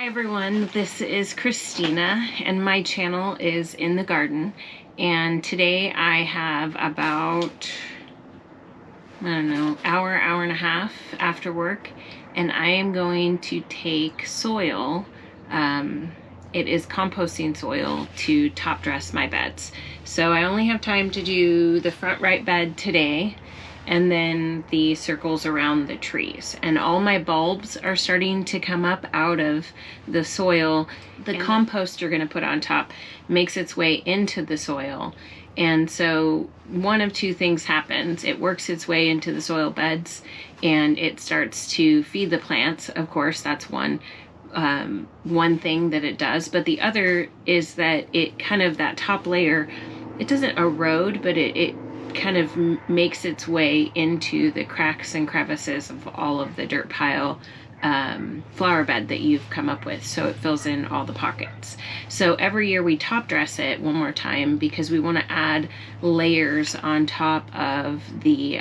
Hi everyone, this is Christina and my channel is In the Garden, and today I have about, I don't know, hour and a half after work, and I am going to take soil, it is composting soil, to top dress my beds. So I only have time to do the front right bed today and then the circles around the trees. And all my bulbs are starting to come up out of the soil. The compost you're gonna put on top makes its way into the soil. And so one of two things happens. It works its way into the soil beds and it starts to feed the plants. Of course, that's one thing that it does. But the other is that it kind of, that top layer, it doesn't erode, but it kind of makes its way into the cracks and crevices of all of the dirt pile flower bed that you've come up with, so it fills in all the pockets. So every year we top dress it one more time because we want to add layers on top of the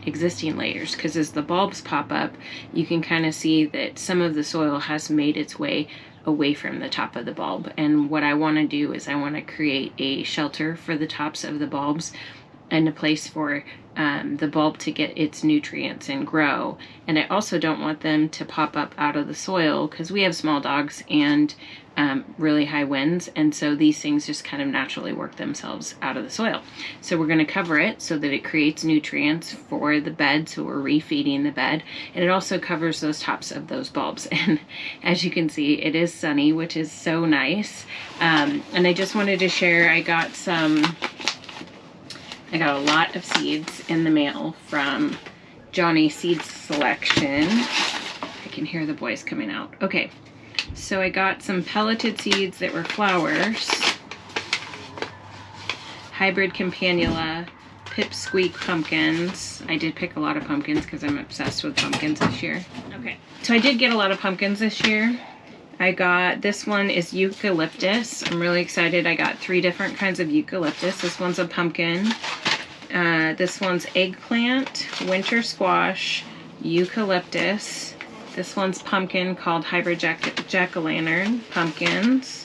existing layers, because as the bulbs pop up you can kind of see that some of the soil has made its way away from the top of the bulb. And what I want to do is I want to create a shelter for the tops of the bulbs and a place for the bulb to get its nutrients and grow. And I also don't want them to pop up out of the soil because we have small dogs and really high winds, and so these things just kind of naturally work themselves out of the soil. So we're going to cover it so that it creates nutrients for the bed, so we're refeeding the bed, and it also covers those tops of those bulbs. And as you can see, it is sunny, which is so nice. And I just wanted to share, I got a lot of seeds in the mail from Johnny Seed Selection. I can hear the boys coming out. Okay, so I got some pelleted seeds that were flowers, hybrid campanula, pipsqueak pumpkins. I did pick a lot of pumpkins because I'm obsessed with pumpkins this year. Okay, so I did get a lot of pumpkins this year. I got, this one is eucalyptus. I'm really excited. I got 3 different kinds of eucalyptus. This one's a pumpkin. This one's eggplant, winter squash, eucalyptus. This one's pumpkin called hybrid jack-o'-lantern pumpkins.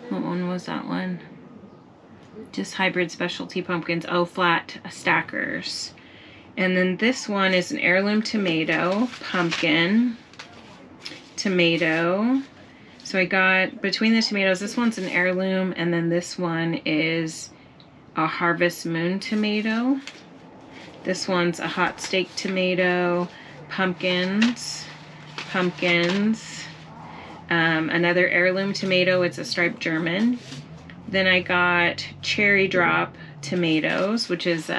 What one was that one? Just hybrid specialty pumpkins. Oh, flat stackers. And then this one is an heirloom tomato, pumpkin, tomato. So I got, between the tomatoes, this one's an heirloom, and then this one is a harvest moon tomato. This one's a hot steak tomato, pumpkins, another heirloom tomato, it's a striped German. Then I got cherry drop tomatoes, which is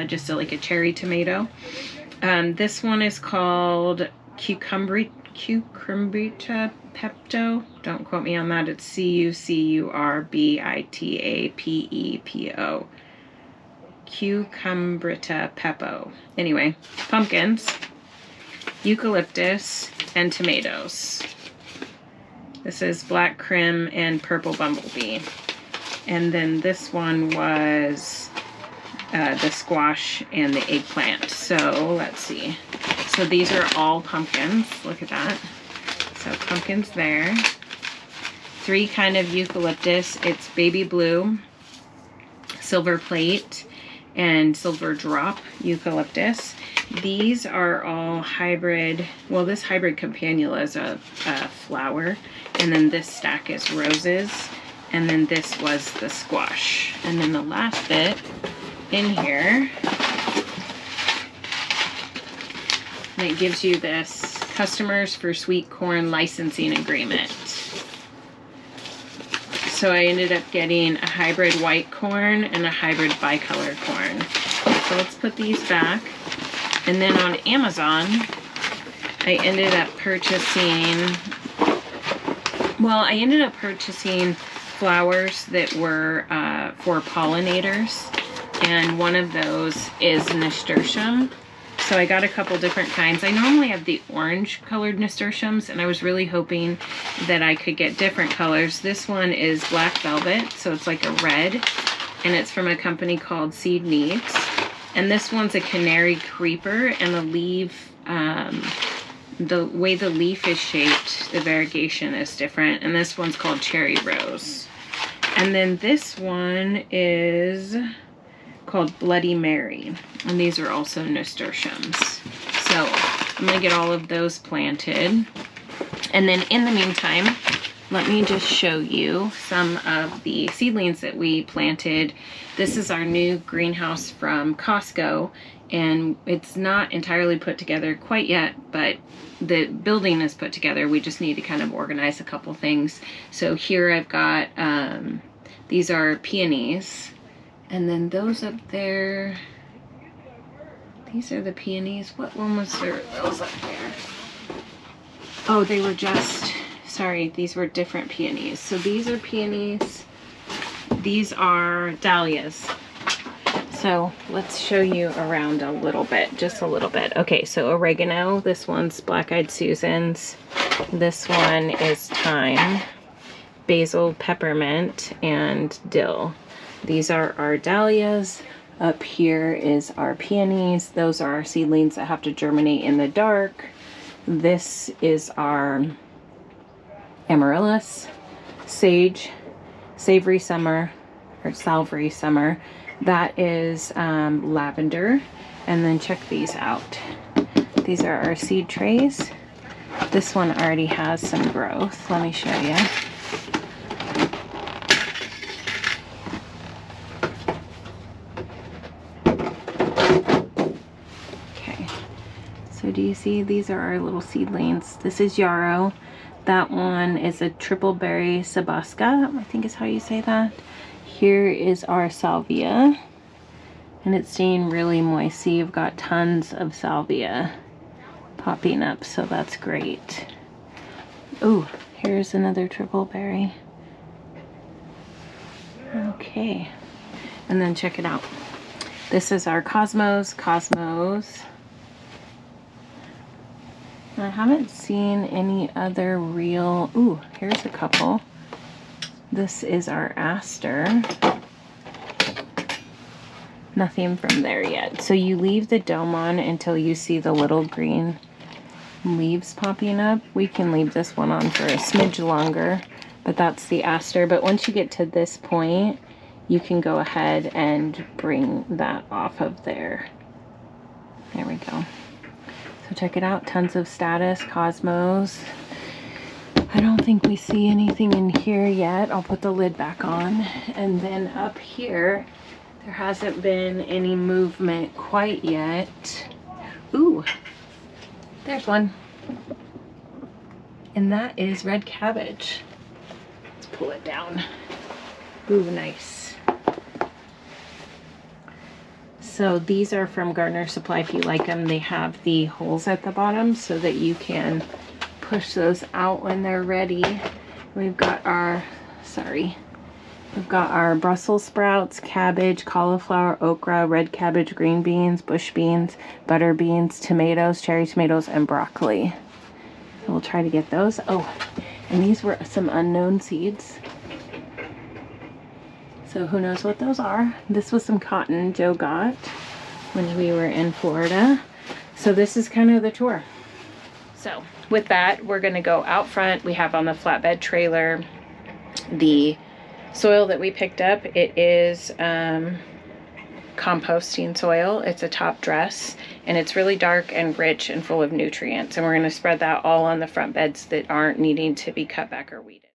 just like a cherry tomato. This one is called cucurbita pepto. Don't quote me on that. It's cucurbitapepo. Cucurbita pepo. Anyway, pumpkins, eucalyptus, and tomatoes. This is black crim and purple bumblebee. And then this one was the squash and the eggplant. So let's see. So these are all pumpkins. Look at that. So pumpkins there. 3 kind of eucalyptus. It's baby blue, silver plate, and silver drop eucalyptus. These are all hybrid. Well, this hybrid campanula is a flower, and then this stack is roses, and then this was the squash. And then the last bit in here, and it gives you this customers for sweet corn licensing agreement. So I ended up getting a hybrid white corn and a hybrid bicolor corn. So let's put these back. And then on Amazon, I ended up purchasing, flowers that were for pollinators. And one of those is nasturtium. So I got a couple different kinds. I normally have the orange colored nasturtiums, and I was really hoping that I could get different colors. This one is black velvet, so it's like a red, and it's from a company called Seed Needs. And this one's a canary creeper, and the leaf the way the leaf is shaped, the variegation is different. And this one's called Cherry Rose. And then this one is called Bloody Mary. And these are also nasturtiums. So I'm gonna get all of those planted. And then in the meantime, let me just show you some of the seedlings that we planted. This is our new greenhouse from Costco, and it's not entirely put together quite yet, but the building is put together. We just need to kind of organize a couple things. So here I've got, these are peonies, and then those up there, these are the peonies. What one was there? Those up there. Oh, they were just, sorry, these were different peonies. So these are peonies. These are dahlias. So let's show you around a little bit, just a little bit. Okay, so oregano, this one's black-eyed Susans. This one is thyme, basil, peppermint, and dill. These are our dahlias. Up here is our peonies. Those are our seedlings that have to germinate in the dark. This is our amaryllis, sage, savory summer, or salvery summer. That is lavender. And then check these out. These are our seed trays. This one already has some growth. Let me show you. Okay. So do you see, these are our little seedlings. This is yarrow. That one is a triple berry sabasca, I think is how you say that. Here is our salvia, and it's staying really moist. See, you've got tons of salvia popping up, so that's great. Oh, here's another triple berry. Okay, and then check it out. This is our cosmos. I haven't seen any other real, ooh, here's a couple. This is our aster. Nothing from there yet. So you leave the dome on until you see the little green leaves popping up. We can leave this one on for a smidge longer, but that's the aster. But once you get to this point, you can go ahead and bring that off of there. There we go. So check it out, tons of status, cosmos. I don't think we see anything in here yet. I'll put the lid back on. And then up here, there hasn't been any movement quite yet. Ooh, there's one. And that is red cabbage. Let's pull it down. Ooh, nice. So these are from Gardener Supply if you like them. They have the holes at the bottom so that you can push those out when they're ready. We've got our, we've got our Brussels sprouts, cabbage, cauliflower, okra, red cabbage, green beans, bush beans, butter beans, tomatoes, cherry tomatoes, and broccoli. So we'll try to get those. Oh, and these were some unknown seeds. So who knows what those are. This was some cotton Joe got when we were in Florida. So this is kind of the tour. So with that, we're gonna go out front. We have on the flatbed trailer the soil that we picked up. It is composting soil. It's a top dress, and it's really dark and rich and full of nutrients. And we're gonna spread that all on the front beds that aren't needing to be cut back or weeded.